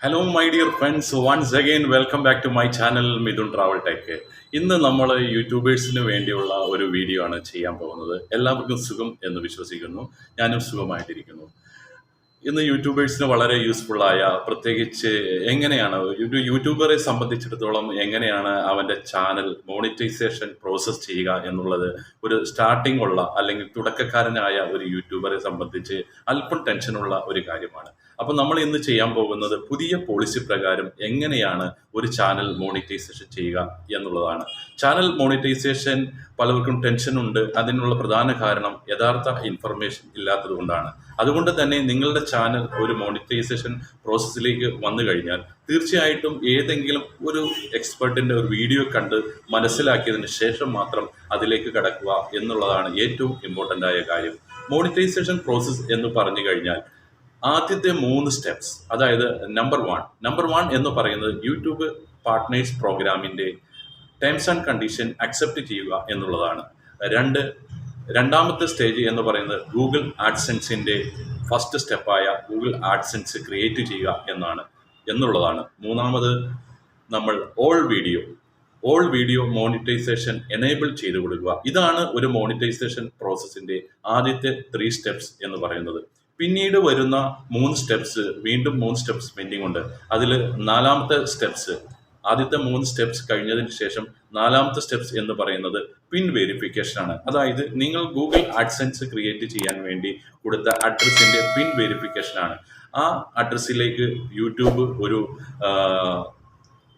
Hello, my dear friends. Once again, welcome back to my channel MidhunTravelTech. ഇന്ന് നമ്മൾ യൂട്യൂബേഴ്സിന് വേണ്ടിയുള്ള ഒരു വീഡിയോ ആണ് ചെയ്യാൻ പോകുന്നത്. എല്ലാവർക്കും സുഖം എന്ന് വിശ്വസിക്കുന്നു. ഞാനും സുഖമായിട്ടിരിക്കുന്നു. ഇന്ന് യൂട്യൂബേഴ്സിന് വളരെ യൂസ്ഫുള്ളായ പ്രത്യേകിച്ച് എങ്ങനെയാണ് ഒരു യൂട്യൂബറെ സംബന്ധിച്ചിടത്തോളം എങ്ങനെയാണ് അവൻ്റെ ചാനൽ മോണിറ്റൈസേഷൻ പ്രോസസ്സ് ചെയ്യുക എന്നുള്ളത് ഒരു സ്റ്റാർട്ടിംഗ് ഉള്ള അല്ലെങ്കിൽ തുടക്കക്കാരനായ ഒരു യൂട്യൂബറെ സംബന്ധിച്ച് അല്പം ടെൻഷനുള്ള ഒരു കാര്യമാണ്. അപ്പോൾ നമ്മൾ ഇന്ന് ചെയ്യാൻ പോകുന്നത് പുതിയ പോളിസി പ്രകാരം എങ്ങനെയാണ് ഒരു ചാനൽ മോണിറ്റൈസേഷൻ ചെയ്യുക എന്നുള്ളതാണ്. ചാനൽ മോണിറ്റൈസേഷൻ പലർക്കും ടെൻഷനുണ്ട്. അതിനുള്ള പ്രധാന കാരണം യഥാർത്ഥ ഇൻഫർമേഷൻ ഇല്ലാത്തത് കൊണ്ടാണ്. അതുകൊണ്ട് തന്നെ നിങ്ങളുടെ ചാനൽ ഒരു മോണിറ്റൈസേഷൻ പ്രോസസ്സിലേക്ക് വന്നു കഴിഞ്ഞാൽ തീർച്ചയായിട്ടും ഏതെങ്കിലും ഒരു എക്സ്പെർട്ടിൻ്റെ ഒരു വീഡിയോ കണ്ട് മനസ്സിലാക്കിയതിന് ശേഷം മാത്രം അതിലേക്ക് കടക്കുക എന്നുള്ളതാണ് ഏറ്റവും ഇമ്പോർട്ടൻ്റ് ആയ കാര്യം. മോണിറ്റൈസേഷൻ പ്രോസസ്സ് എന്ന് പറഞ്ഞു കഴിഞ്ഞാൽ ആദ്യത്തെ 3 സ്റ്റെപ്സ്, അതായത് നമ്പർ വൺ എന്ന് പറയുന്നത് യൂട്യൂബ് പാർട്ട്നേഴ്സ് പ്രോഗ്രാമിൻ്റെ ടേംസ് ആൻഡ് കണ്ടീഷൻ അക്സെപ്റ്റ് ചെയ്യുക എന്നുള്ളതാണ്. രണ്ടാമത്തെ സ്റ്റേജ് എന്ന് പറയുന്നത് ഗൂഗിൾ ആഡ്സെൻസിൻ്റെ ഫസ്റ്റ് സ്റ്റെപ്പായ ഗൂഗിൾ ആഡ്സെൻസ് ക്രിയേറ്റ് ചെയ്യുക എന്നുള്ളതാണ്. മൂന്നാമത് നമ്മൾ ഓൾ വീഡിയോ മോണിറ്റൈസേഷൻ എനേബിൾ ചെയ്ത് കൊടുക്കുക. ഇതാണ് ഒരു മോണിറ്റൈസേഷൻ പ്രോസസ്സിൻ്റെ ആദ്യത്തെ 3 സ്റ്റെപ്സ് എന്ന് പറയുന്നത്. പിന്നീട് വരുന്ന 3 സ്റ്റെപ്സ്, വീണ്ടും 3 സ്റ്റെപ്സ് പെൻഡിങ് ഉണ്ട്. അതിൽ ആദ്യത്തെ 3 സ്റ്റെപ്സ് കഴിഞ്ഞതിന് ശേഷം 4ാമത്തെ സ്റ്റെപ്സ് എന്ന് പറയുന്നത് പിൻ വെരിഫിക്കേഷൻ ആണ്. അതായത് നിങ്ങൾ ഗൂഗിൾ ആഡ്സെൻസ് ക്രിയേറ്റ് ചെയ്യാൻ വേണ്ടി കൊടുത്ത അഡ്രസ്സിൻ്റെ പിൻ വെരിഫിക്കേഷൻ ആണ്. ആ അഡ്രസ്സിലേക്ക് യൂട്യൂബ്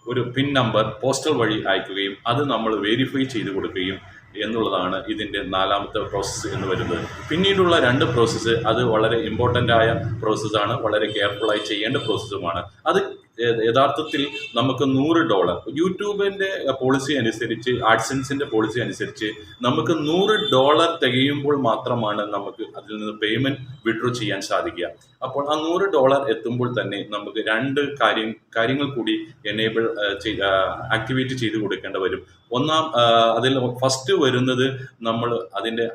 ഒരു പിൻ നമ്പർ പോസ്റ്റൽ വഴി അയക്കുകയും അത് നമ്മൾ വെരിഫൈ ചെയ്ത് കൊടുക്കുകയും എന്നുള്ളതാണ് ഇതിൻ്റെ 4ാമത്തെ പ്രോസസ്സ് എന്ന് വരുന്നത്. പിന്നീടുള്ള 2 പ്രോസസ്സ് അത് വളരെ ഇമ്പോർട്ടൻ്റ് ആയ പ്രോസസ്സാണ്, വളരെ കെയർഫുള്ളായി ചെയ്യേണ്ട പ്രോസസ്സുമാണ്. അത് യഥാർത്ഥത്തിൽ നമുക്ക് $100 യൂട്യൂബിൻ്റെ പോളിസി അനുസരിച്ച്, ആഡ്സെൻസിൻ്റെ പോളിസി അനുസരിച്ച് നമുക്ക് $100 തികയുമ്പോൾ മാത്രമാണ് നമുക്ക് അതിൽ നിന്ന് പേയ്മെൻറ്റ് വിഡ്രോ ചെയ്യാൻ സാധിക്കുക. അപ്പോൾ ആ $100 എത്തുമ്പോൾ തന്നെ നമുക്ക് 2 കാര്യങ്ങൾ കൂടി എനേബിൾ ആക്ടിവേറ്റ് ചെയ്ത് കൊടുക്കേണ്ടി വരും. അതിൽ ഫസ്റ്റ് വരുന്നത് നമ്മൾ അതിൻ്റെ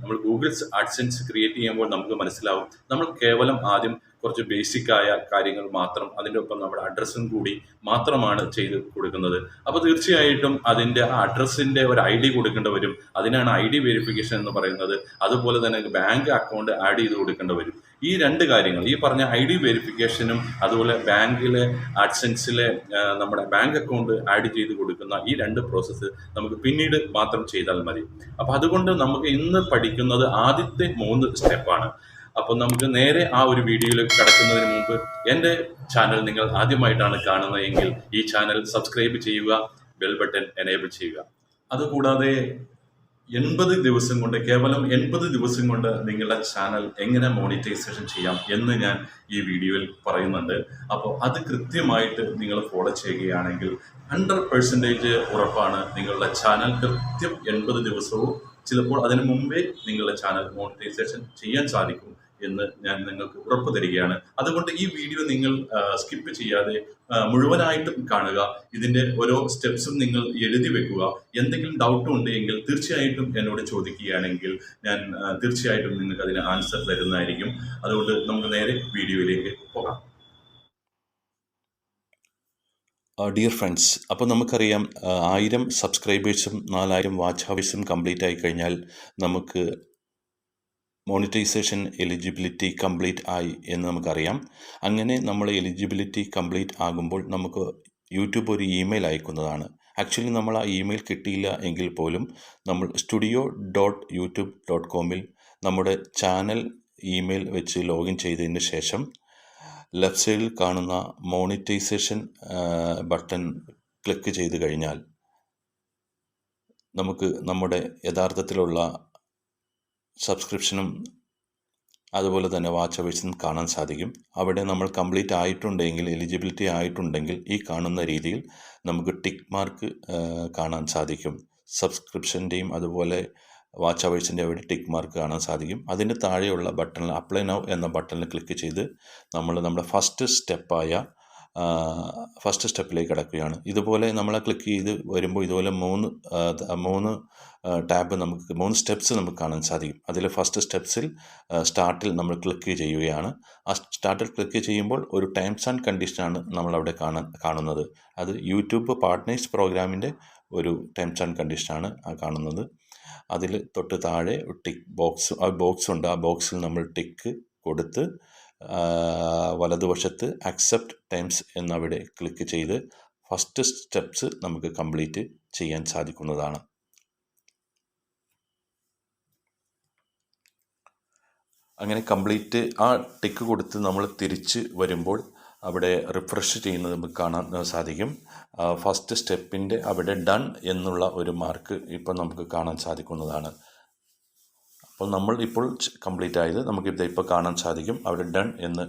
നമ്മൾ ഗൂഗിൾ ആഡ്സെൻസ് ക്രിയേറ്റ് ചെയ്യുമ്പോൾ നമുക്ക് മനസ്സിലാവും നമ്മൾ കേവലം ആദ്യം കുറച്ച് ബേസിക്കായ കാര്യങ്ങൾ മാത്രം, അതിൻ്റെ ഒപ്പം നമ്മുടെ അഡ്രസ്സും കൂടി മാത്രമാണ് ചെയ്ത് കൊടുക്കുന്നത്. അപ്പോൾ തീർച്ചയായിട്ടും അതിൻ്റെ ആ അഡ്രസ്സിൻ്റെ ഒരു ID കൊടുക്കേണ്ടി വരും. അതിനാണ് ID വെരിഫിക്കേഷൻ എന്ന് പറയുന്നത്. അതുപോലെ തന്നെ ബാങ്ക് അക്കൗണ്ട് ആഡ് ചെയ്ത് കൊടുക്കേണ്ടി വരും. ഈ 2 കാര്യങ്ങൾ, ഈ പറഞ്ഞ ID വെരിഫിക്കേഷനും അതുപോലെ ബാങ്കിലെ ആഡ്സെൻസിലെ നമ്മുടെ ബാങ്ക് അക്കൗണ്ട് ആഡ് ചെയ്ത് കൊടുക്കുന്ന ഈ 2 പ്രോസസ്സ് നമുക്ക് പിന്നീട് മാത്രം ചെയ്താൽ മതി. അപ്പോൾ അതുകൊണ്ട് നമുക്ക് ഇന്ന് പഠിക്കുന്നത് ആദ്യത്തെ 3 സ്റ്റെപ്പാണ്. അപ്പോൾ നമുക്ക് നേരെ ആ ഒരു വീഡിയോയിലേക്ക് കടക്കുന്നതിന് മുമ്പ് എൻ്റെ ചാനൽ നിങ്ങൾ ആദ്യമായിട്ടാണ് കാണുന്നതെങ്കിൽ ഈ ചാനൽ സബ്സ്ക്രൈബ് ചെയ്യുക, ബെൽ ബട്ടൺ എനേബിൾ ചെയ്യുക. അതുകൂടാതെ കേവലം 80 ദിവസം കൊണ്ട് നിങ്ങളുടെ ചാനൽ എങ്ങനെ മോണിറ്റൈസേഷൻ ചെയ്യാം എന്ന് ഞാൻ ഈ വീഡിയോയിൽ പറയുന്നുണ്ട്. അപ്പോൾ അത് കൃത്യമായിട്ട് നിങ്ങൾ ഫോളോ ചെയ്യുകയാണെങ്കിൽ 100% ഉറപ്പാണ് നിങ്ങളുടെ ചാനൽ കൃത്യം 80 ദിവസവും, ചിലപ്പോൾ അതിനു മുമ്പേ നിങ്ങളുടെ ചാനൽ മോണിറ്റൈസേഷൻ ചെയ്യാൻ സാധിക്കും എന്ന് ഞാൻ നിങ്ങൾക്ക് ഉറപ്പ് തരികയാണ്. അതുകൊണ്ട് ഈ വീഡിയോ നിങ്ങൾ സ്കിപ്പ് ചെയ്യാതെ മുഴുവനായിട്ടും കാണുക. ഇതിൻ്റെ ഓരോ സ്റ്റെപ്സും നിങ്ങൾ എഴുതി വെക്കുക. എന്തെങ്കിലും ഡൗട്ട് ഉണ്ടെങ്കിൽ തീർച്ചയായിട്ടും എന്നോട് ചോദിക്കുകയാണെങ്കിൽ ഞാൻ തീർച്ചയായിട്ടും നിങ്ങൾക്ക് അതിന് ആൻസർ തരുന്നതായിരിക്കും. അതുകൊണ്ട് നമുക്ക് നേരെ വീഡിയോയിലേക്ക് പോകാം. ഡിയർ ഫ്രണ്ട്സ്, അപ്പോൾ നമുക്കറിയാം 1000 സബ്സ്ക്രൈബേഴ്സും 4000 വാച്ച് ഹവേഴ്സും കംപ്ലീറ്റ് ആയി കഴിഞ്ഞാൽ നമുക്ക് മോണിറ്റൈസേഷൻ എലിജിബിലിറ്റി കംപ്ലീറ്റ് ആയി എന്ന് നമുക്കറിയാം. അങ്ങനെ നമ്മൾ എലിജിബിലിറ്റി കംപ്ലീറ്റ് ആകുമ്പോൾ നമുക്ക് യൂട്യൂബ് ഒരു ഇമെയിൽ അയക്കുന്നതാണ്. ആക്ച്വലി നമ്മൾ ആ ഇമെയിൽ കിട്ടിയില്ല എങ്കിൽ പോലും നമ്മൾ studio.youtube.com നമ്മുടെ ചാനൽ ഇമെയിൽ വെച്ച് ലോഗിൻ ചെയ്തതിന് ശേഷം ലെഫ്റ്റ് സൈഡിൽ കാണുന്ന മോണിറ്റൈസേഷൻ ബട്ടൺ ക്ലിക്ക് ചെയ്ത് കഴിഞ്ഞാൽ നമുക്ക് നമ്മുടെ യഥാർത്ഥത്തിലുള്ള സബ്സ്ക്രിപ്ഷനും അതുപോലെ തന്നെ വാച്ച് അവേഴ്സും കാണാൻ സാധിക്കും. അവിടെ നമ്മൾ കംപ്ലീറ്റ് ആയിട്ടുണ്ടെങ്കിൽ, എലിജിബിലിറ്റി ആയിട്ടുണ്ടെങ്കിൽ ഈ കാണുന്ന രീതിയിൽ നമുക്ക് ടിക്ക് മാർക്ക് കാണാൻ സാധിക്കും. സബ്സ്ക്രിപ്ഷൻ്റെയും അതുപോലെ വാച്ച് അവേഴ്സിൻ്റെ അവിടെ ടിക്ക് മാർക്ക് കാണാൻ സാധിക്കും. അതിൻ്റെ താഴെയുള്ള ബട്ടണിൽ അപ്ലൈ നൗ എന്ന ബട്ടണിൽ ക്ലിക്ക് ചെയ്ത് നമ്മൾ നമ്മുടെ ഫസ്റ്റ് സ്റ്റെപ്പായ ഫസ്റ്റ് സ്റ്റെപ്പിലേക്ക് കിടക്കുകയാണ്. ഇതുപോലെ നമ്മൾ ക്ലിക്ക് ചെയ്ത് വരുമ്പോൾ ഇതുപോലെ മൂന്ന് ടാബ് നമുക്ക് 3 സ്റ്റെപ്സ് നമുക്ക് കാണാൻ സാധിക്കും. അതിൽ ഫസ്റ്റ് സ്റ്റെപ്സിൽ സ്റ്റാർട്ടിൽ നമ്മൾ ക്ലിക്ക് ചെയ്യുകയാണ്. ആ സ്റ്റാർട്ടിൽ ക്ലിക്ക് ചെയ്യുമ്പോൾ ഒരു ടേംസ് ആൻഡ് കണ്ടീഷനാണ് നമ്മളവിടെ കാണുന്നത്. അത് യൂട്യൂബ് പാർട്ട്നേഴ്സ് പ്രോഗ്രാമിൻ്റെ ഒരു ടേംസ് ആൻഡ് കണ്ടീഷനാണ് കാണുന്നത്. അതിൽ തൊട്ട് താഴെ ബോക്സ് ഉണ്ട്. ആ ബോക്സിൽ നമ്മൾ ടിക്ക് കൊടുത്ത് വലതുവശത്ത് അക്സെപ്റ്റ് ടേംസ് എന്നവിടെ ക്ലിക്ക് ചെയ്ത് ഫസ്റ്റ് സ്റ്റെപ്സ് നമുക്ക് കംപ്ലീറ്റ് ചെയ്യാൻ സാധിക്കുന്നതാണ്. അങ്ങനെ കംപ്ലീറ്റ് ആ ടിക്ക് കൊടുത്ത് നമ്മൾ തിരിച്ച് വരുമ്പോൾ അവിടെ റിഫ്രഷ് ചെയ്യുന്നത് നമുക്ക് കാണാൻ സാധിക്കും. ഫസ്റ്റ് സ്റ്റെപ്പിൻ്റെ അവിടെ ഡൺ എന്നുള്ള ഒരു മാർക്ക് ഇപ്പോൾ നമുക്ക് കാണാൻ സാധിക്കുന്നതാണ്. അപ്പോൾ നമ്മൾ ഇപ്പോൾ കംപ്ലീറ്റ് ആയത് ഇപ്പോൾ കാണാൻ സാധിക്കും. അവിടെ ഡൺ എന്ന്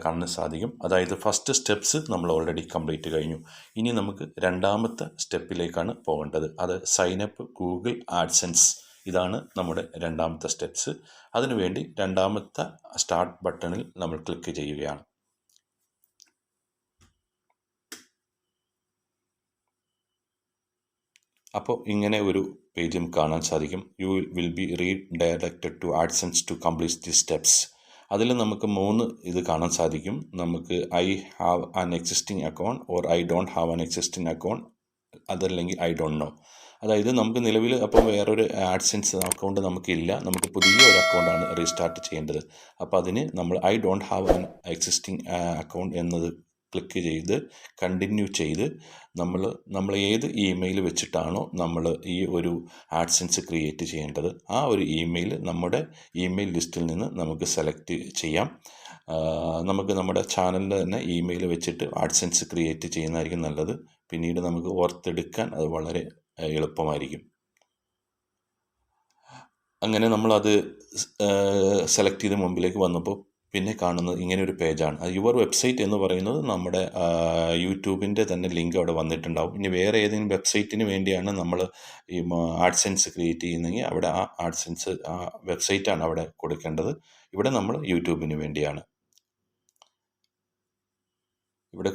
കാണാൻ സാധിക്കും. അതായത് ഫസ്റ്റ് സ്റ്റെപ്സ് നമ്മൾ ഓൾറെഡി കംപ്ലീറ്റ് കഴിഞ്ഞു. ഇനി നമുക്ക് രണ്ടാമത്തെ സ്റ്റെപ്പിലേക്കാണ് പോകേണ്ടത്. അത് സൈനപ്പ് ഗൂഗിൾ ആഡ്സെൻസ്. ഇതാണ് നമ്മുടെ രണ്ടാമത്തെ സ്റ്റെപ്സ്. അതിനുവേണ്ടി രണ്ടാമത്തെ സ്റ്റാർട്ട് ബട്ടണിൽ നമ്മൾ ക്ലിക്ക് ചെയ്യുകയാണ്. അപ്പോൾ ഇങ്ങനെ ഒരു പേജും കാണാൻ സാധിക്കും. You will be redirected to AdSense to complete the steps. അതിൽ നമുക്ക് 3 ഇത് കാണാൻ സാധിക്കും. നമുക്ക് I have an existing account or I don't have an existing account, അതല്ലെങ്കിൽ ഐ ഡോണ്ട് നോ. അതായത് നമുക്ക് നിലവിൽ അപ്പോൾ വേറൊരു ആഡ്സെൻസ് അക്കൗണ്ട് നമുക്കില്ല. നമുക്ക് പുതിയ ഒരു അക്കൗണ്ടാണ് റീസ്റ്റാർട്ട് ചെയ്യേണ്ടത്. അപ്പോൾ അതിന് നമ്മൾ I don't have an existing account എന്നത് ക്ലിക്ക് ചെയ്ത് കണ്ടിന്യൂ ചെയ്ത് നമ്മൾ ഏത് ഇമെയിൽ വെച്ചിട്ടാണോ നമ്മൾ ഈ ഒരു ആഡ്സെൻസ് ക്രിയേറ്റ് ചെയ്യേണ്ടത് ആ ഒരു ഇമെയിൽ നമ്മുടെ ഇമെയിൽ ലിസ്റ്റിൽ നിന്ന് നമുക്ക് സെലക്ട് ചെയ്യാം. നമുക്ക് നമ്മുടെ ചാനലിൻ്റെ തന്നെ ഇമെയിൽ വെച്ചിട്ട് ആഡ്സെൻസ് ക്രിയേറ്റ് ചെയ്യുന്നതായിരിക്കും നല്ലത്. പിന്നീട് നമുക്ക് ഓർത്തെടുക്കാൻ അത് വളരെ എളുപ്പമായിരിക്കും. അങ്ങനെ നമ്മളത് സെലക്ട് ചെയ്ത് മുമ്പിലേക്ക് വന്നപ്പോൾ പിന്നെ കാണുന്നത് ഇങ്ങനെ ഒരു പേജാണ്. അത് യുവർ വെബ്സൈറ്റ് എന്ന് പറയുന്നത് നമ്മുടെ യൂട്യൂബിൻ്റെ തന്നെ ലിങ്ക് അവിടെ വന്നിട്ടുണ്ടാവും. ഇനി വേറെ ഏതെങ്കിലും വെബ്സൈറ്റിന് വേണ്ടിയാണ് നമ്മൾ ഈ ആഡ്സെൻസ് ക്രിയേറ്റ് ചെയ്യുന്നതെങ്കിൽ അവിടെ ആ ആഡ്സെൻസ് ആ വെബ്സൈറ്റാണ് അവിടെ കൊടുക്കേണ്ടത്. ഇവിടെ നമ്മൾ യൂട്യൂബിന് വേണ്ടിയാണ്. ഇവിടെ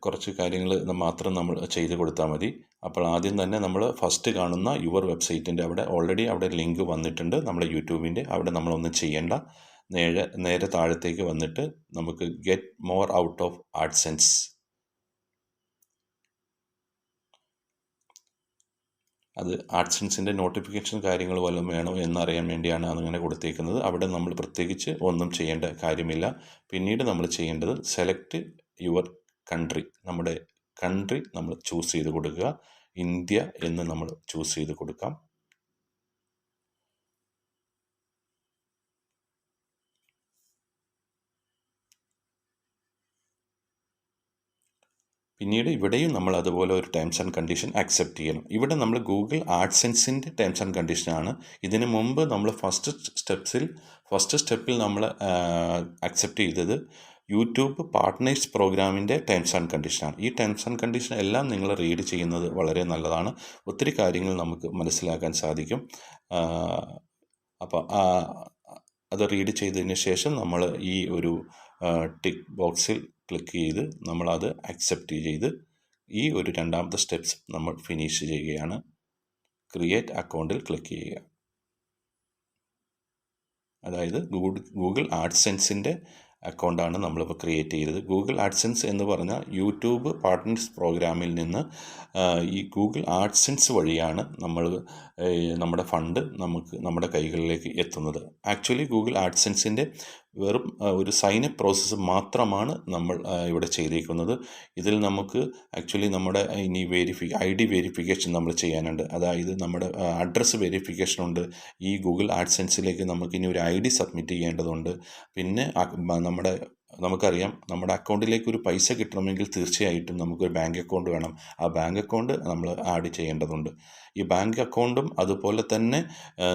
കുറച്ച് കാര്യങ്ങൾ മാത്രം നമ്മൾ ചെയ്ത് കൊടുത്താൽ മതി. അപ്പോൾ ആദ്യം തന്നെ നമ്മൾ ഫസ്റ്റ് കാണുന്ന യുവർ വെബ്സൈറ്റിൻ്റെ അവിടെ ലിങ്ക് വന്നിട്ടുണ്ട് നമ്മുടെ യൂട്യൂബിൻ്റെ. അവിടെ നമ്മളൊന്നും ചെയ്യേണ്ട. നേരെ താഴത്തേക്ക് വന്നിട്ട് നമുക്ക് get more out of AdSense, അത് ആഡ്സെൻസിൻ്റെ നോട്ടിഫിക്കേഷൻ കാര്യങ്ങൾ വല്ലതും വേണോ എന്നറിയാൻ വേണ്ടിയാണ് അങ്ങനെ കൊടുത്തേക്കുന്നത്. അവിടെ നമ്മൾ പ്രത്യേകിച്ച് ഒന്നും ചെയ്യേണ്ട കാര്യമില്ല. പിന്നീട് നമ്മൾ ചെയ്യേണ്ടത് സെലക്ട് യുവർ കൺട്രി, നമ്മുടെ കൺട്രി നമ്മൾ ചൂസ് ചെയ്ത് കൊടുക്കുക. ഇന്ത്യ എന്ന് നമ്മൾ ചൂസ് ചെയ്ത് കൊടുക്കാം. പിന്നീട് ഇവിടെയും നമ്മൾ അതുപോലെ ഒരു ടേംസ് ആൻഡ് കണ്ടീഷൻ അക്സെപ്റ്റ് ചെയ്യണം. ഇവിടെ നമ്മൾ ഗൂഗിൾ ആഡ്സെൻസിൻ്റെ ടേംസ് ആൻഡ് കണ്ടീഷനാണ്. ഇതിന് മുമ്പ് നമ്മൾ ഫസ്റ്റ് സ്റ്റെപ്പിൽ നമ്മൾ അക്സെപ്റ്റ് ചെയ്തത് യൂട്യൂബ് പാർട്ട്നേഴ്സ് പ്രോഗ്രാമിൻ്റെ ടേംസ് ആൻഡ് കണ്ടീഷനാണ്. ഈ ടേംസ് ആൻഡ് കണ്ടീഷൻ എല്ലാം നിങ്ങൾ റീഡ് ചെയ്യുന്നത് വളരെ നല്ലതാണ്. ഒത്തിരി കാര്യങ്ങൾ നമുക്ക് മനസ്സിലാക്കാൻ സാധിക്കും. അപ്പോൾ അത് റീഡ് ചെയ്തതിന് ശേഷം നമ്മൾ ഈ ഒരു ടിക്ക് ബോക്സിൽ ക്ലിക്ക് ചെയ്ത് നമ്മളത് അക്സെപ്റ്റ് ചെയ്ത് ഈ ഒരു രണ്ടാമത്തെ സ്റ്റെപ്സ് നമ്മൾ ഫിനിഷ് ചെയ്യുകയാണ്. ക്രിയേറ്റ് അക്കൗണ്ടിൽ ക്ലിക്ക് ചെയ്യുക. അതായത് ഗൂഗിൾ ആഡ്സെൻസിൻ്റെ അക്കൗണ്ടാണ് നമ്മളിപ്പോൾ ക്രിയേറ്റ് ചെയ്തത്. ഗൂഗിൾ ആഡ്സെൻസ് എന്ന് പറഞ്ഞാൽ യൂട്യൂബ് പാർട്ട്നേഴ്സ് പ്രോഗ്രാമിൽ നിന്ന് ഈ ഗൂഗിൾ ആഡ്സെൻസ് വഴിയാണ് നമ്മുടെ ഫണ്ട് നമ്മുടെ കൈകളിലേക്ക് എത്തുന്നത്. ആക്ച്വലി ഗൂഗിൾ ആഡ്സെൻസിൻ്റെ വെറും ഒരു സൈനപ്പ് പ്രോസസ്സ് മാത്രമാണ് നമ്മൾ ഇവിടെ ചെയ്തിരിക്കുന്നത്. ഇതിൽ നമുക്ക് ആക്ച്വലി നമ്മുടെ ഇനി ID വെരിഫിക്കേഷൻ നമ്മൾ ചെയ്യാനുണ്ട്. അതായത് നമ്മുടെ അഡ്രസ്സ് വെരിഫിക്കേഷൻ ഉണ്ട്. ഈ ഗൂഗിൾ ആഡ്സെൻസിലേക്ക് നമുക്ക് ഇനി ഒരു ID സബ്മിറ്റ് ചെയ്യേണ്ടതുണ്ട്. പിന്നെ നമുക്കറിയാം നമ്മുടെ അക്കൗണ്ടിലേക്ക് ഒരു പൈസ കിട്ടണമെങ്കിൽ തീർച്ചയായിട്ടും നമുക്കൊരു ബാങ്ക് അക്കൗണ്ട് വേണം. ആ ബാങ്ക് അക്കൗണ്ട് നമ്മൾ ആഡ് ചെയ്യേണ്ടതുണ്ട്. ഈ ബാങ്ക് അക്കൗണ്ടും അതുപോലെ തന്നെ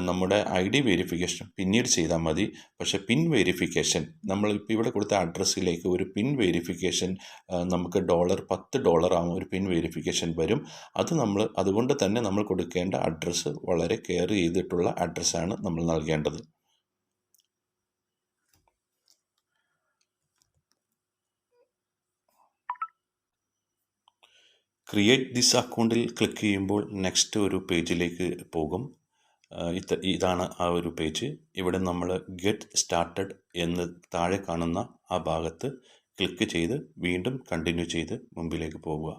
നമ്മുടെ ID വെരിഫിക്കേഷൻ പിന്നീട് ചെയ്താൽ മതി. പക്ഷേ പിൻ വെരിഫിക്കേഷൻ നമ്മളിപ്പോൾ ഇവിടെ കൊടുത്ത അഡ്രസ്സിലേക്ക് ഒരു പിൻ വെരിഫിക്കേഷൻ നമുക്ക് $10 ആവും ഒരു പിൻ വെരിഫിക്കേഷൻ വരും. അതുകൊണ്ട് തന്നെ നമ്മൾ കൊടുക്കേണ്ട അഡ്രസ്സ് വളരെ കെയർ ചെയ്തിട്ടുള്ള അഡ്രസ്സാണ് നമ്മൾ നൽകേണ്ടത്. ക്രിയേറ്റ് ദിസ് അക്കൗണ്ടിൽ ക്ലിക്ക് ചെയ്യുമ്പോൾ നെക്സ്റ്റ് ഒരു പേജിലേക്ക് പോകും. ഇതാണ് ആ ഒരു പേജ്. ഇവിടെ നമ്മൾ ഗെറ്റ് സ്റ്റാർട്ടഡ് എന്ന് താഴെ കാണുന്ന ആ ഭാഗത്ത് ക്ലിക്ക് ചെയ്ത് വീണ്ടും കണ്ടിന്യൂ ചെയ്ത് മുമ്പിലേക്ക് പോകുക.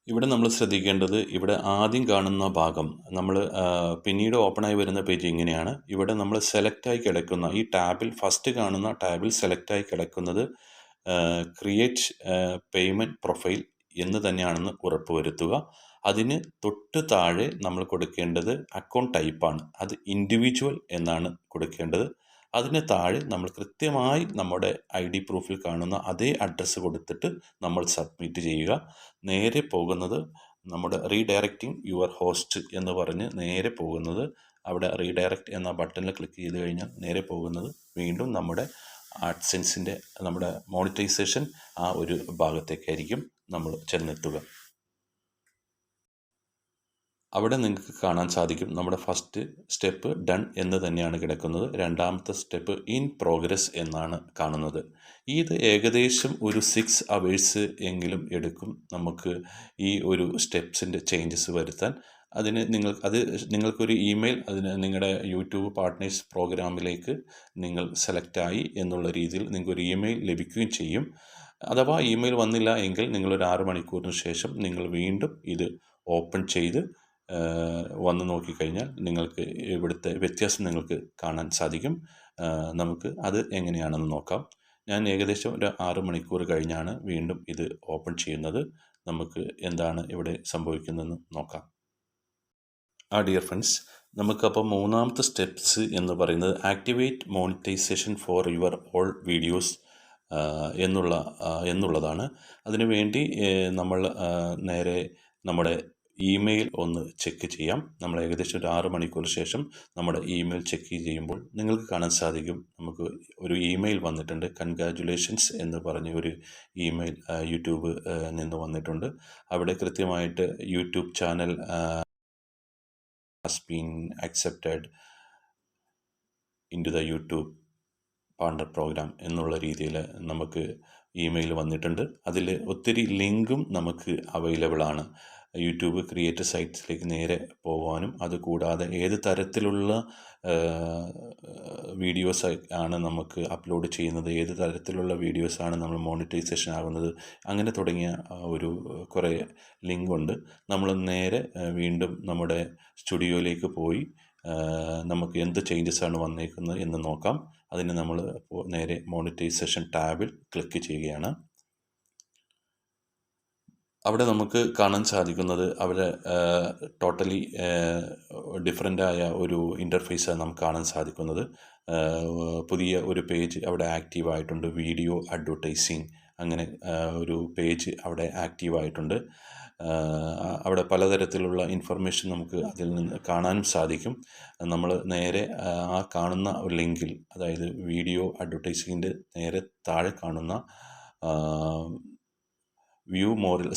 ഇവിടെ നമ്മൾ ശ്രദ്ധിക്കേണ്ടത്, ഇവിടെ ആദ്യം കാണുന്ന ഭാഗം നമ്മൾ പിന്നീട് ഓപ്പണായി വരുന്ന പേജ് ഇങ്ങനെയാണ്. ഇവിടെ നമ്മൾ സെലക്റ്റായി കിടക്കുന്ന ഈ ടാബിൽ, ഫസ്റ്റ് കാണുന്ന ടാബിൽ സെലക്റ്റായി കിടക്കുന്നത് ക്രിയേറ്റ് പേയ്മെൻറ്റ് പ്രൊഫൈൽ എന്ന് തന്നെയാണെന്ന് ഉറപ്പുവരുത്തുക. അതിന് തൊട്ട് താഴെ നമ്മൾ കൊടുക്കേണ്ടത് അക്കൗണ്ട് ടൈപ്പാണ്. അത് ഇൻഡിവിജ്വൽ എന്നാണ് കൊടുക്കേണ്ടത്. അതിന് താഴെ നമ്മൾ കൃത്യമായി നമ്മുടെ ID പ്രൂഫിൽ കാണുന്ന അതേ അഡ്രസ്സ് കൊടുത്തിട്ട് നമ്മൾ സബ്മിറ്റ് ചെയ്യുക. നേരെ പോകുന്നത് നമ്മുടെ റീഡയറക്റ്റിംഗ് യുവർ ഹോസ്റ്റ് എന്ന് പറഞ്ഞ് നേരെ പോകുന്നത്, അവിടെ റീഡയറക്റ്റ് എന്ന ബട്ടണിൽ ക്ലിക്ക് ചെയ്ത് കഴിഞ്ഞാൽ നേരെ പോകുന്നത് വീണ്ടും നമ്മുടെ ആഡ്സെൻസിൻ്റെ, നമ്മുടെ മോണിറ്റൈസേഷൻ ആ ഒരു ഭാഗത്തേക്കായിരിക്കും നമ്മൾ ചെന്നെത്തുക. അവിടെ നിങ്ങൾക്ക് കാണാൻ സാധിക്കും നമ്മുടെ ഫസ്റ്റ് സ്റ്റെപ്പ് ഡൺ എന്ന് തന്നെയാണ് കിടക്കുന്നത്. രണ്ടാമത്തെ സ്റ്റെപ്പ് ഇൻ പ്രോഗ്രസ് എന്നാണ് കാണുന്നത്. ഇത് ഏകദേശം ഒരു 6 hours എങ്കിലും എടുക്കും നമുക്ക് ഈ ഒരു സ്റ്റെപ്സിൻ്റെ ചേഞ്ചസ് വരുത്താൻ. അതിന് നിങ്ങൾക്കൊരു ഇമെയിൽ, അതിന് നിങ്ങളുടെ യൂട്യൂബ് പാർട്ട്നേഴ്സ് പ്രോഗ്രാമിലേക്ക് നിങ്ങൾ സെലക്റ്റായി എന്നുള്ള രീതിയിൽ നിങ്ങൾക്കൊരു ഇമെയിൽ ലഭിക്കുകയും ചെയ്യും. അഥവാ ഇമെയിൽ വന്നില്ല എങ്കിൽ നിങ്ങളൊരു 6 മണിക്കൂറിന് ശേഷം നിങ്ങൾ വീണ്ടും ഇത് ഓപ്പൺ ചെയ്ത് വന്ന് നോക്കിക്കഴിഞ്ഞാൽ നിങ്ങൾക്ക് ഇവിടുത്തെ വ്യത്യാസം നിങ്ങൾക്ക് കാണാൻ സാധിക്കും. നമുക്ക് അത് എങ്ങനെയാണെന്ന് നോക്കാം. ഞാൻ ഏകദേശം ഒരു 6 മണിക്കൂർ കഴിഞ്ഞാണ് വീണ്ടും ഇത് ഓപ്പൺ ചെയ്യുന്നത്. നമുക്ക് എന്താണ് ഇവിടെ സംഭവിക്കുന്നതെന്ന് നോക്കാം. ഡിയർ ഫ്രണ്ട്സ്, നമുക്കപ്പോൾ മൂന്നാമത്തെ സ്റ്റെപ്സ് എന്ന് പറയുന്നത് activate monetization for your all videos എന്നുള്ളതാണ്. അതിനുവേണ്ടി നമ്മൾ നേരെ നമ്മുടെ ഇമെയിൽ ഒന്ന് ചെക്ക് ചെയ്യാം. നമ്മൾ ഏകദേശം ഒരു 6 മണിക്കൂർ ശേഷം നമ്മുടെ ഇമെയിൽ ചെക്ക് ചെയ്യുമ്പോൾ നിങ്ങൾക്ക് കാണാൻ സാധിക്കും, നമുക്ക് ഒരു ഇമെയിൽ വന്നിട്ടുണ്ട്. കൺഗ്രാജുലേഷൻസ് എന്ന് പറഞ്ഞ ഒരു ഇമെയിൽ യൂട്യൂബ് നിന്ന് വന്നിട്ടുണ്ട്. അവിടെ കൃത്യമായിട്ട് YouTube channel has been accepted into the YouTube partner program എന്നുള്ള രീതിയിൽ നമുക്ക് ഇമെയിൽ വന്നിട്ടുണ്ട്. അതിൽ ഒത്തിരി ലിങ്കും നമുക്ക് അവൈലബിൾ ആണ്. യൂട്യൂബ് ക്രിയേറ്റർ സൈറ്റ്സിലേക്ക് നേരെ പോകുവാനും, അതുകൂടാതെ ഏത് തരത്തിലുള്ള വീഡിയോസ് ആണ് നമുക്ക് അപ്ലോഡ് ചെയ്യുന്നത്, ഏത് തരത്തിലുള്ള വീഡിയോസാണ് നമ്മൾ മോണിറ്റൈസേഷൻ ആകുന്നത്, അങ്ങനെ തുടങ്ങിയ കുറേ ലിങ്കുണ്ട്. നമ്മൾ നേരെ വീണ്ടും നമ്മുടെ സ്റ്റുഡിയോയിലേക്ക് പോയി നമുക്ക് എന്ത് ചേഞ്ചസാണ് വന്നേക്കുന്നത് എന്ന് നോക്കാം. അതിന് നമ്മൾ നേരെ മോണിറ്റൈസേഷൻ ടാബിൽ ക്ലിക്ക് ചെയ്യുകയാണ്. അവിടെ നമുക്ക് കാണാൻ സാധിക്കുന്നത് അവിടെ ടോട്ടലി ഡിഫറൻ്റായ ഒരു ഇൻ്റർഫേസാണ് നമുക്ക് കാണാൻ സാധിക്കുന്നത്. പുതിയ ഒരു പേജ് അവിടെ ആക്റ്റീവായിട്ടുണ്ട്. വീഡിയോ അഡ്വർടൈസിങ്, അങ്ങനെ ഒരു പേജ് അവിടെ ആക്റ്റീവായിട്ടുണ്ട്. അവിടെ പലതരത്തിലുള്ള ഇൻഫർമേഷൻ നമുക്ക് അതിൽ നിന്ന് കാണാനും സാധിക്കും. നമ്മൾ നേരെ ആ കാണുന്ന ലിങ്കിൽ, അതായത് വീഡിയോ അഡ്വർടൈസിങ്ങിൻ്റെ നേരെ താഴെ കാണുന്ന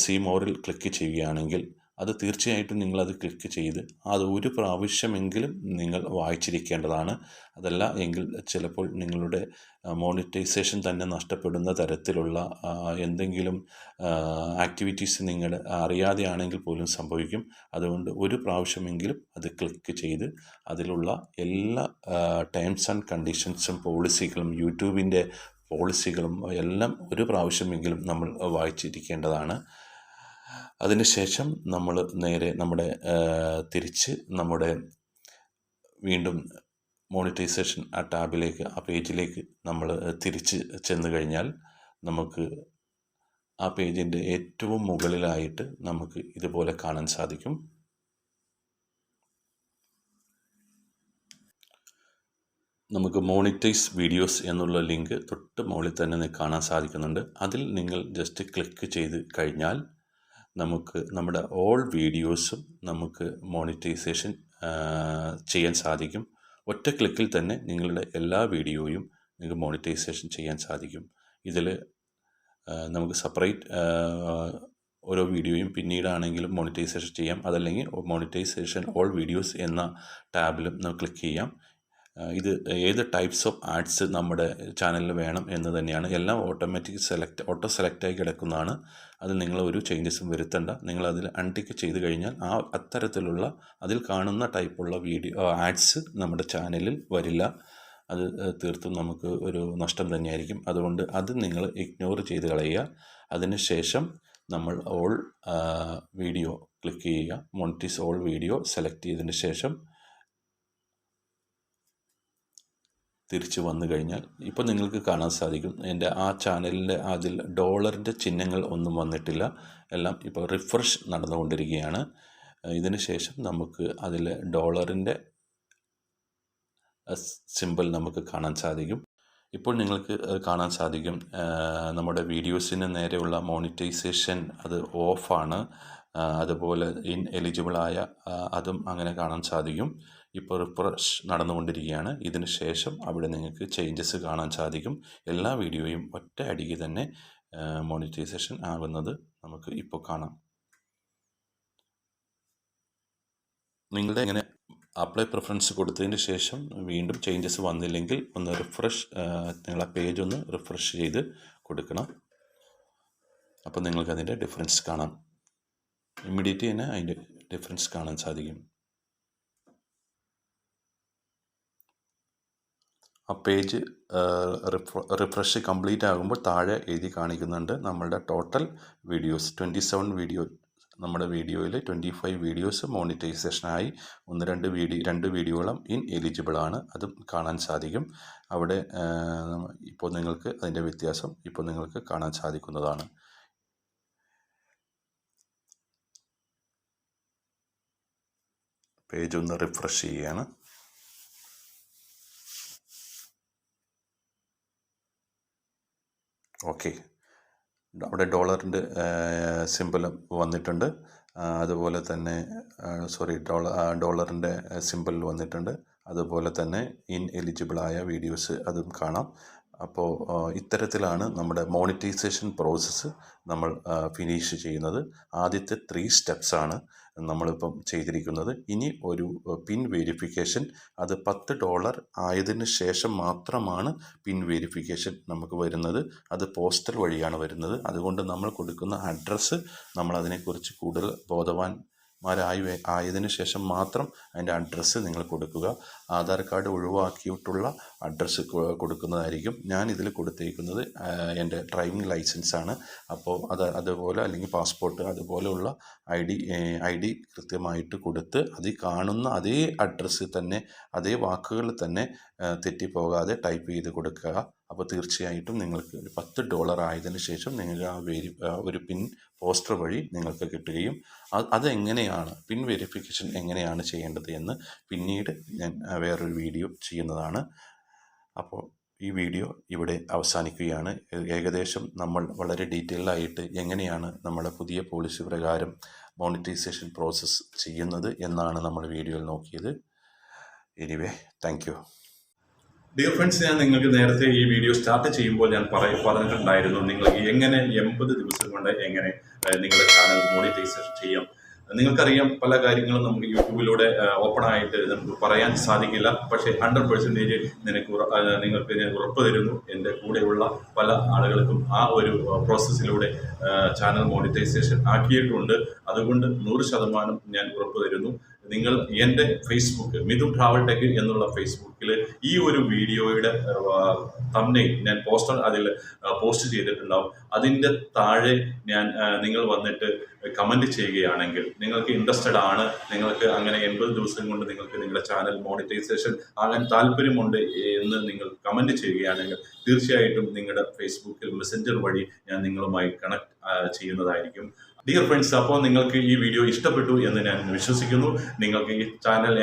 സീ മോറിൽ ക്ലിക്ക് ചെയ്യുകയാണെങ്കിൽ അത് തീർച്ചയായിട്ടും നിങ്ങളത് ക്ലിക്ക് ചെയ്ത് അത് ഒരു പ്രാവശ്യമെങ്കിലും നിങ്ങൾ വായിച്ചിരിക്കേണ്ടതാണ്. അതല്ല എങ്കിൽ ചിലപ്പോൾ നിങ്ങളുടെ മോണിറ്റൈസേഷൻ തന്നെ നഷ്ടപ്പെടുന്ന തരത്തിലുള്ള എന്തെങ്കിലും ആക്ടിവിറ്റീസ് നിങ്ങൾ അറിയാതെയാണെങ്കിൽ പോലും സംഭവിക്കും. അതുകൊണ്ട് ഒരു പ്രാവശ്യമെങ്കിലും അത് ക്ലിക്ക് ചെയ്ത് അതിലുള്ള എല്ലാ ടേംസ് ആൻഡ് കണ്ടീഷൻസും പോളിസികളും യൂട്യൂബിൻ്റെ പോളിസികളും എല്ലാം ഒരു പ്രാവശ്യമെങ്കിലും നമ്മൾ വായിച്ചിരിക്കേണ്ടതാണ്. അതിനുശേഷം നമ്മൾ നേരെ തിരിച്ച് നമ്മുടെ വീണ്ടും മോണിറ്റൈസേഷൻ ആ ടാബിലേക്ക്, ആ പേജിലേക്ക് നമ്മൾ തിരിച്ച് ചെന്ന് കഴിഞ്ഞാൽ നമുക്ക് ആ പേജിൻ്റെ ഏറ്റവും മുകളിലായിട്ട് നമുക്ക് ഇതുപോലെ കാണാൻ സാധിക്കും. നമുക്ക് മോണിറ്റൈസ് വീഡിയോസ് എന്നുള്ള ലിങ്ക് തൊട്ട് മുകളിൽ തന്നെ കാണാൻ സാധിക്കുന്നുണ്ട്. അതിൽ നിങ്ങൾ ജസ്റ്റ് ക്ലിക്ക് ചെയ്ത് കഴിഞ്ഞാൽ നമുക്ക് നമ്മുടെ ഓൾ വീഡിയോസും നമുക്ക് മോണിറ്റൈസേഷൻ ചെയ്യാൻ സാധിക്കും. ഒറ്റ ക്ലിക്കിൽ തന്നെ നിങ്ങളുടെ എല്ലാ വീഡിയോയും നിങ്ങൾക്ക് മോണിറ്റൈസേഷൻ ചെയ്യാൻ സാധിക്കും. ഇതിൽ നമുക്ക് സെപ്പറേറ്റ് ഓരോ വീഡിയോയും പിന്നീടാണെങ്കിലും മോണിറ്റൈസേഷൻ ചെയ്യാം. അതല്ലെങ്കിൽ മോണിറ്റൈസേഷൻ ഓൾ വീഡിയോസ് എന്ന ടാബിലും നമുക്ക് ക്ലിക്ക് ചെയ്യാം. ഇത് ഏത് ടൈപ്സ് ഓഫ് ആഡ്സ് നമ്മുടെ ചാനലിൽ വേണം എന്ന് തന്നെയാണ്. എല്ലാം ഓട്ടോ സെലക്റ്റായി കിടക്കുന്നതാണ്. അത് നിങ്ങൾ ഒരു ചേഞ്ചസും വരുത്തണ്ട. നിങ്ങളതിൽ അൺടിക്ക് ചെയ്ത് കഴിഞ്ഞാൽ അത്തരത്തിലുള്ള അതിൽ കാണുന്ന ടൈപ്പുള്ള ആഡ്സ് നമ്മുടെ ചാനലിൽ വരില്ല. അത് തീർത്തും നമുക്ക് ഒരു നഷ്ടം തന്നെയായിരിക്കും. അതുകൊണ്ട് അത് നിങ്ങൾ ഇഗ്നോർ ചെയ്ത് കളയുക. അതിനുശേഷം നമ്മൾ ഓൾ വീഡിയോ ക്ലിക്ക് ചെയ്യുക. മോണിറ്റൈസ് ഓൾ വീഡിയോ സെലക്ട് ചെയ്തതിന് ശേഷം തിരിച്ച് വന്നു കഴിഞ്ഞാൽ ഇപ്പോൾ നിങ്ങൾക്ക് കാണാൻ സാധിക്കും എൻ്റെ ആ ചാനലിൻ്റെ അതിൽ ഡോളറിൻ്റെ ചിഹ്നങ്ങൾ ഒന്നും വന്നിട്ടില്ല. എല്ലാം ഇപ്പോൾ റിഫ്രഷ് നടന്നുകൊണ്ടിരിക്കുകയാണ്. ഇതിന് ശേഷം നമുക്ക് അതിൽ ഡോളറിൻ്റെ സിമ്പിൾ നമുക്ക് കാണാൻ സാധിക്കും. ഇപ്പോൾ നിങ്ങൾക്ക് കാണാൻ സാധിക്കും നമ്മുടെ വീഡിയോസിന് നേരെയുള്ള മോണിറ്റൈസേഷൻ അത് ഓഫാണ്. അതുപോലെ എലിജിബിളായ അതും അങ്ങനെ കാണാൻ സാധിക്കും. ഇപ്പോൾ റിഫ്രഷ് നടന്നുകൊണ്ടിരിക്കുകയാണ്. ഇതിന് ശേഷം അവിടെ നിങ്ങൾക്ക് ചേഞ്ചസ് കാണാൻ സാധിക്കും. എല്ലാ വീഡിയോയും ഒറ്റ അടിക്ക് തന്നെ മോണിറ്റൈസേഷൻ ആകുന്നത് നമുക്ക് ഇപ്പോൾ കാണാം. നിങ്ങളുടെ ഇങ്ങനെ അപ്ലൈ പ്രിഫറൻസ് കൊടുത്തതിന് ശേഷം വീണ്ടും ചേഞ്ചസ് വന്നില്ലെങ്കിൽ ഒന്ന് നിങ്ങളെ പേജ് ഒന്ന് റിഫ്രഷ് ചെയ്ത് കൊടുക്കണം. അപ്പോൾ നിങ്ങൾക്കതിൻ്റെ ഡിഫറൻസ് കാണാം. ഇമ്മീഡിയറ്റ് തന്നെ അതിൻ്റെ ഡിഫറൻസ് കാണാൻ സാധിക്കും. ആ പേജ് റിഫ്രഷ് കംപ്ലീറ്റ് ആകുമ്പോൾ താഴെ എഴുതി കാണിക്കുന്നുണ്ട് നമ്മളുടെ ടോട്ടൽ വീഡിയോസ് 27 വീഡിയോ. നമ്മുടെ വീഡിയോയിൽ 25 വീഡിയോസ് മോണിറ്റൈസേഷനായി. രണ്ട് വീഡിയോകളും എലിജിബിൾ ആണ്. അതും കാണാൻ സാധിക്കും. അവിടെ ഇപ്പോൾ നിങ്ങൾക്ക് അതിൻ്റെ വ്യത്യാസം ഇപ്പോൾ നിങ്ങൾക്ക് കാണാൻ സാധിക്കുന്നതാണ്. പേജ് ഒന്ന് റിഫ്രഷ് ചെയ്യുകയാണ്. ഓക്കെ, അവിടെ ഡോളറിൻ്റെ സിമ്പിൾ വന്നിട്ടുണ്ട്. അതുപോലെ തന്നെ ഡോളറിൻ്റെ സിമ്പിൾ വന്നിട്ടുണ്ട്. അതുപോലെ തന്നെ എലിജിബിളായ വീഡിയോസ് അതും കാണാം. അപ്പോൾ ഇത്തരത്തിലാണ് നമ്മുടെ മോണിറ്റൈസേഷൻ പ്രോസസ്സ് നമ്മൾ ഫിനിഷ് ചെയ്യുന്നത്. ആദ്യത്തെ 3 സ്റ്റെപ്സാണ് നമ്മളിപ്പം ചെയ്തിരിക്കുന്നത്. ഇനി ഒരു പിൻ വെരിഫിക്കേഷൻ, അത് $10 ആയതിന് ശേഷം മാത്രമാണ് പിൻ വെരിഫിക്കേഷൻ നമുക്ക് വരുന്നത്. അത് പോസ്റ്റൽ വഴിയാണ് വരുന്നത്. അതുകൊണ്ട് നമ്മൾ കൊടുക്കുന്ന അഡ്രസ്സ് നമ്മൾ അതിനെക്കുറിച്ച് കൂടുതൽ ആയതിനു ശേഷം മാത്രം അതിൻ്റെ അഡ്രസ്സ് നിങ്ങൾ കൊടുക്കുക. ആധാർ കാർഡ് ഒഴിവാക്കിയിട്ടുള്ള അഡ്രസ്സ് കൊടുക്കുന്നതായിരിക്കും. ഞാൻ ഇതിൽ കൊടുത്തേക്കുന്നത് എൻ്റെ ഡ്രൈവിംഗ് ലൈസൻസാണ്. അപ്പോൾ അതുപോലെ അല്ലെങ്കിൽ പാസ്പോർട്ട് അതുപോലെയുള്ള ഐ ഡി കൃത്യമായിട്ട് കൊടുത്ത് അതിൽ കാണുന്ന അതേ അഡ്രസ്സ് തന്നെ അതേ വാക്കുകൾ തന്നെ തെറ്റിപ്പോകാതെ ടൈപ്പ് ചെയ്ത് കൊടുക്കുക. അപ്പോൾ തീർച്ചയായിട്ടും നിങ്ങൾക്ക് $10 ആയതിനു ശേഷം നിങ്ങൾക്ക് ഒരു പിൻ പോസ്റ്റർ വഴി നിങ്ങൾക്ക് കിട്ടുകയും അതെങ്ങനെയാണ് പിൻ വെരിഫിക്കേഷൻ എങ്ങനെയാണ് ചെയ്യേണ്ടത് എന്ന് പിന്നീട് ഞാൻ വേറൊരു വീഡിയോ ചെയ്യുന്നതാണ്. അപ്പോൾ ഈ വീഡിയോ ഇവിടെ അവസാനിക്കുകയാണ്. ഏകദേശം നമ്മൾ വളരെ ഡീറ്റെയിൽഡായിട്ട് എങ്ങനെയാണ് നമ്മുടെ പുതിയ പോളിസി പ്രകാരം മോണിറ്റൈസേഷൻ പ്രോസസ്സ് ചെയ്യുന്നത് എന്നാണ് നമ്മൾ വീഡിയോയിൽ നോക്കിയത്. Anyway, thank you. Dear friends, ഞാൻ നിങ്ങൾക്ക് നേരത്തെ ഈ വീഡിയോ സ്റ്റാർട്ട് ചെയ്യുമ്പോൾ ഞാൻ പറഞ്ഞിട്ടുണ്ടായിരുന്നു നിങ്ങൾക്ക് എങ്ങനെ 80 ദിവസം കൊണ്ട് എങ്ങനെ നിങ്ങളുടെ ചാനൽ മോണിറ്റൈസേഷൻ ചെയ്യാം. നിങ്ങൾക്കറിയാം, പല കാര്യങ്ങളും നമുക്ക് യൂട്യൂബിലൂടെ ഓപ്പൺ ആയിട്ട് നമുക്ക് പറയാൻ സാധിക്കില്ല. പക്ഷേ 100% നിങ്ങൾക്ക് ഞാൻ ഉറപ്പ് തരുന്നു, എൻ്റെ കൂടെയുള്ള പല ആളുകൾക്കും ആ ഒരു പ്രോസസ്സിലൂടെ ചാനൽ മോണിറ്റൈസേഷൻ ആക്കിയിട്ടുണ്ട്. അതുകൊണ്ട് 100% ഞാൻ ഉറപ്പ് തരുന്നു. നിങ്ങൾ എൻ്റെ ഫേസ്ബുക്ക് മിഥുൻ ട്രാവൽ ടെക് എന്നുള്ള ഫേസ്ബുക്കിൽ ഈ ഒരു വീഡിയോയുടെ തംബ്നെയിൽ ഞാൻ അതിൽ പോസ്റ്റ് ചെയ്തിട്ടുണ്ടാവും. അതിൻ്റെ താഴെ നിങ്ങൾ വന്നിട്ട് കമൻറ്റ് ചെയ്യുകയാണെങ്കിൽ നിങ്ങൾക്ക് ഇൻട്രസ്റ്റഡ് ആണ്, നിങ്ങൾക്ക് അങ്ങനെ 80 ദിവസം കൊണ്ട് നിങ്ങൾക്ക് നിങ്ങളുടെ ചാനൽ മോണിറ്റൈസേഷൻ ആകാൻ താല്പര്യമുണ്ട് എന്ന് നിങ്ങൾ കമൻറ്റ് ചെയ്യുകയാണെങ്കിൽ തീർച്ചയായിട്ടും നിങ്ങളുടെ ഫേസ്ബുക്കിൽ മെസ്സഞ്ചർ വഴി ഞാൻ നിങ്ങളുമായി കണക്ട് ചെയ്യുന്നതായിരിക്കും. ഡിയർ ഫ്രണ്ട്സ്, അപ്പോൾ നിങ്ങൾക്ക് ഈ വീഡിയോ ഇഷ്ടപ്പെട്ടു എന്ന് ഞാൻ വിശ്വസിക്കുന്നു. നിങ്ങൾക്ക്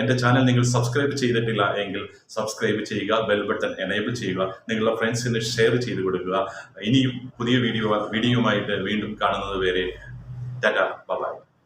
എൻ്റെ ചാനൽ നിങ്ങൾ സബ്സ്ക്രൈബ് ചെയ്തിട്ടില്ല എങ്കിൽ സബ്സ്ക്രൈബ് ചെയ്യുക, ബെൽ ബട്ടൺ എനേബിൾ ചെയ്യുക, നിങ്ങളുടെ ഫ്രണ്ട്സിന് ഷെയർ ചെയ്ത് കൊടുക്കുക. ഇനിയും പുതിയ വീഡിയോയുമായിട്ട് വീണ്ടും കാണുന്നത് വരെ ടാറ്റാ, ബൈ.